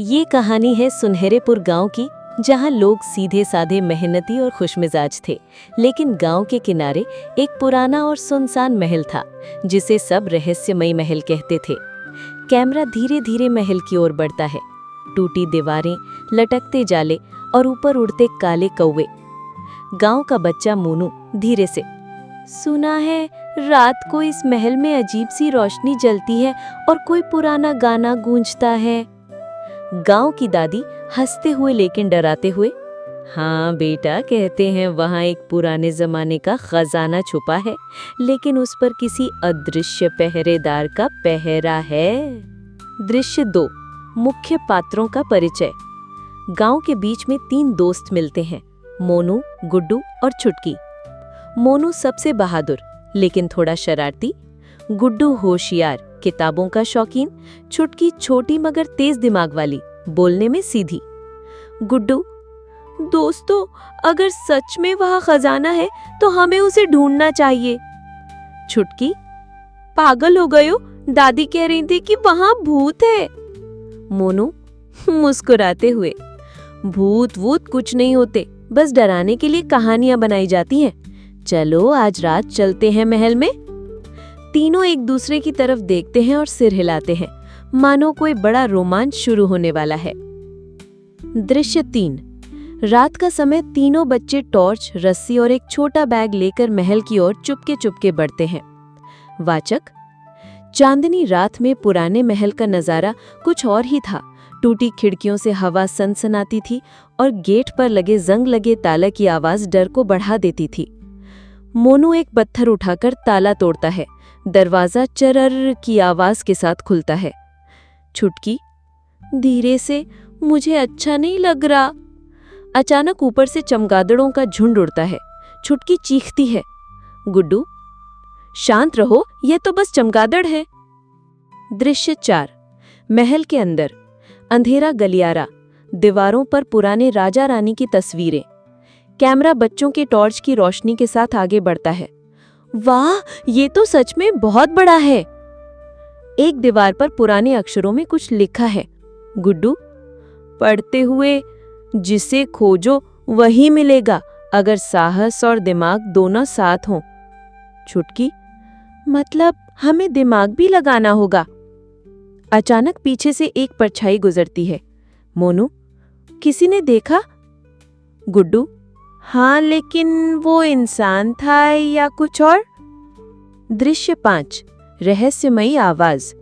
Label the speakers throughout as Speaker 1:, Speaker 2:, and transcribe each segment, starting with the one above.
Speaker 1: ये कहानी है सुनहरेपुर गांव की, जहां लोग सीधे साधे मेहनती और खुशमिजाज थे। लेकिन गांव के किनारे एक पुराना और सुनसान महल था, जिसे सब रहस्यमयी महल कहते थे। कैमरा धीरे धीरे महल की ओर बढ़ता है। टूटी दीवारें, लटकते जाले और ऊपर उड़ते काले कौवे। गांव का बच्चा मोनू धीरे से, सुना है रात को इस महल में अजीब सी रोशनी जलती है और कोई पुराना गाना गूंजता है। गांव की दादी हंसते हुए लेकिन डराते हुए, हाँ बेटा, कहते हैं वहाँ एक पुराने जमाने का खजाना छुपा है, लेकिन उस पर किसी अदृश्य पहरेदार का पहरा है। दृश्य 2, मुख्य पात्रों का परिचय। गांव के बीच में 3 दोस्त मिलते हैं, मोनू, गुड्डू और छुटकी। मोनू सबसे बहादुर लेकिन थोड़ा शरारती, गुड्डू होशियार, किताबों का शौकीन, छुटकी छोटी मगर तेज दिमाग वाली, बोलने में सीधी। गुड्डू, दोस्तों, अगर सच में वहाँ खजाना है तो हमें उसे ढूंढना चाहिए। छुटकी, पागल हो गए हो, दादी कह रही थी कि वहाँ भूत है। मोनू मुस्कुराते हुए, भूत वूत कुछ नहीं होते, बस डराने के लिए कहानियां बनाई जाती हैं। चलो आज रात चलते हैं महल में। तीनों एक दूसरे की तरफ देखते हैं और सिर हिलाते हैं, मानो कोई बड़ा रोमांच शुरू होने वाला है। दृश्य 3, रात का समय। तीनों बच्चे टॉर्च, रस्सी और एक छोटा बैग लेकर महल की ओर चुपके चुपके बढ़ते हैं। वाचक, चांदनी रात में पुराने महल का नजारा कुछ और ही था। टूटी खिड़कियों से हवा सनसनाती थी और गेट पर लगे जंग लगे ताला की आवाज डर को बढ़ा देती थी। मोनू एक पत्थर उठाकर ताला तोड़ता है। दरवाजा चरर की आवाज के साथ खुलता है। छुटकी, धीरे से, मुझे अच्छा नहीं लग रहा। अचानक ऊपर से चमगादड़ों का झुंड उड़ता है। छुटकी चीखती है। गुड्डू, शांत रहो, यह तो बस चमगादड़ है। दृश्य 4, महल के अंदर। अंधेरा गलियारा, दीवारों पर पुराने राजा रानी की तस्वीरें। कैमरा बच्चों के टॉर्च की रोशनी के साथ आगे बढ़ता है। वाह, ये तो सच में बहुत बड़ा है। एक दीवार पर पुराने अक्षरों में कुछ लिखा है। गुड्डू, पढ़ते हुए, जिसे खोजो वही मिलेगा, अगर साहस और दिमाग दोनों साथ हों। छुटकी, मतलब हमें दिमाग भी लगाना होगा। अचानक पीछे से एक परछाई गुजरती है। मोनू, किसी ने देखा? गुड्डू, हाँ, लेकिन वो इंसान था या कुछ और? दृश्य 5, रहस्यमयी आवाज।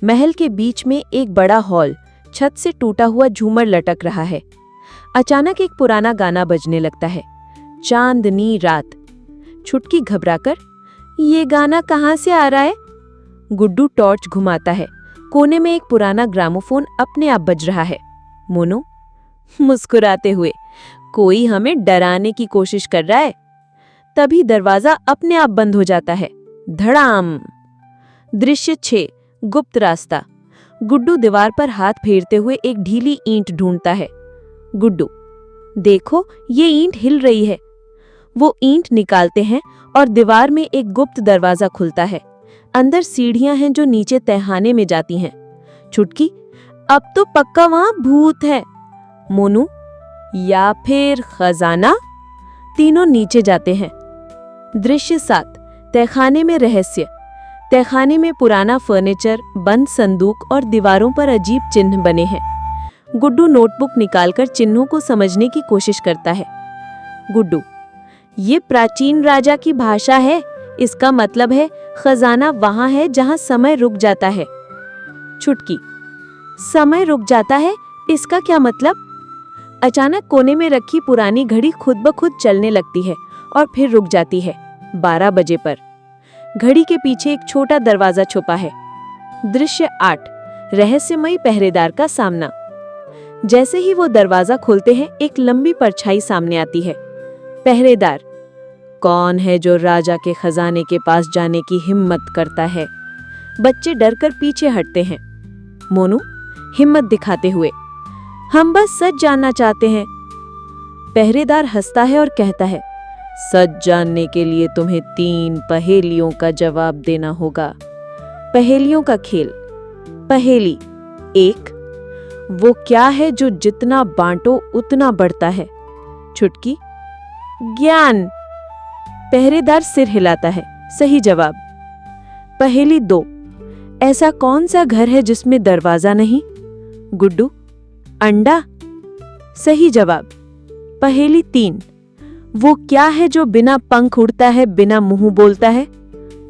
Speaker 1: महल के बीच में एक बड़ा हॉल, छत से टूटा हुआ झूमर लटक रहा है। अचानक एक पुराना गाना बजने लगता है, चांदनी रात। छुटकी घबराकर, ये गाना कहाँ से आ रहा है? गुड्डू टॉर्च घुमाता है। कोने में एक पुराना ग्रामोफोन अपने आप बज रहा है। मोनू मुस्कुराते हुए, कोई हमें डराने की कोशिश कर रहा है। तभी दरवाजा अपने आप बंद हो जाता है। धड़ाम। दृश्य 6, गुप्त रास्ता। गुड्डू दीवार पर हाथ फेरते हुए एक ढीली ईंट ढूंढता है। गुड्डू, देखो, ये ईंट हिल रही है। वो ईंट निकालते हैं और दीवार में एक गुप्त दरवाजा खुलता है। अंदर सीढ़ियां हैं जो नीचे तहखाने में जाती हैं। छुटकी, अब तो पक्का वहां भूत है। मोनू, या फिर खजाना? तीनों नीचे जाते हैं। दृश्य 7, तहखाने में रहस्य। तहखाने में पुराना फर्नीचर, बंद संदूक और दीवारों पर अजीब चिन्ह बने हैं। गुड्डू नोटबुक निकालकर चिन्हों को समझने की कोशिश करता है। गुड्डू, ये प्राचीन राजा की भाषा है, इसका मतलब है खजाना वहां है जहां समय रुक जाता है। छुटकी, समय रुक जाता है, इसका क्या मतलब? अचानक कोने में रखी पुरानी घड़ी खुद ब खुद चलने लगती है और फिर रुक जाती है। 12 बजे पर। घड़ी के पीछे एक छोटा दरवाजा छुपा है। दृश्य 8, रहस्यमयी पहरेदार का सामना। जैसे ही वो दरवाजा खोलते हैं, एक लंबी परछाई सामने आती है। पहरेदार, कौन है जो राजा के खजाने के पास जाने की हिम्मत करता है? बच्चे डरकर पीछे हटते हैं। मोनू हिम्मत दिखाते हुए, हम बस सच जानना चाहते हैं। पहरेदार हंसता है और कहता है, सच जानने के लिए तुम्हें 3 पहेलियों का जवाब देना होगा। पहेलियों का खेल। पहेली 1,
Speaker 2: वो क्या है जो जितना बांटो उतना बढ़ता है? चुटकी। ज्ञान। पहरेदार सिर हिलाता है। सही जवाब। पहेली 2। ऐसा कौन सा घर है जिसमें दरवाजा नहीं? गुड्डू। अंडा। सही जवाब। पहेली 3। वो क्या है जो बिना पंख उड़ता है, बिना मुंह बोलता है?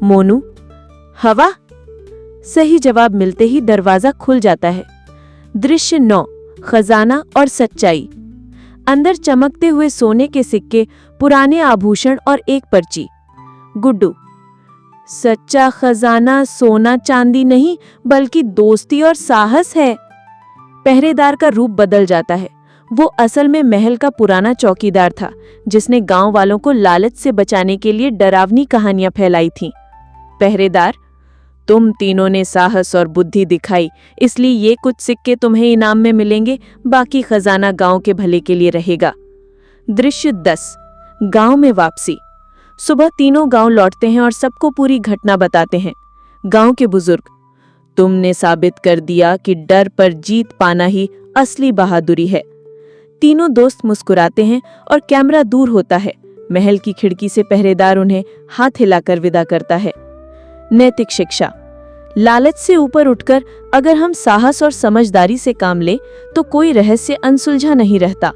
Speaker 2: मोनू। हवा। सही जवाब मिलते ही दरवाजा खुल जाता है। दृश्य 9। खजाना और सच्चाई। अंदर चमकते हुए सोने के सिक्के, पुराने आभूषण और एक पर्ची। गुड्डू। सच्चा खजाना सोना चांदी नहीं बल्कि दोस्ती और साहस है। पहरेदार का रूप बदल जाता है। वो असल में महल का पुराना चौकीदार था जिसने गांव वालों को लालच से बचाने के लिए डरावनी कहानियां फैलाई थीं। पहरेदार, तुम तीनों ने साहस और बुद्धि दिखाई, इसलिए ये कुछ सिक्के तुम्हें इनाम में मिलेंगे, बाकी खजाना गांव के भले के लिए रहेगा। दृश्य 10। गांव में वापसी। सुबह तीनों गांव लौटते हैं और सबको पूरी घटना बताते हैं। गांव के बुजुर्ग, तुमने साबित कर दिया कि डर पर जीत पाना ही असली बहादुरी है। तीनों दोस्त मुस्कुराते हैं और कैमरा दूर होता है। महल की खिड़की से पहरेदार उन्हें हाथ हिलाकर विदा करता है। नैतिक शिक्षा। लालच से ऊपर उठकर अगर हम साहस और समझदारी से काम लें तो कोई रहस्य अनसुलझा नहीं रहता।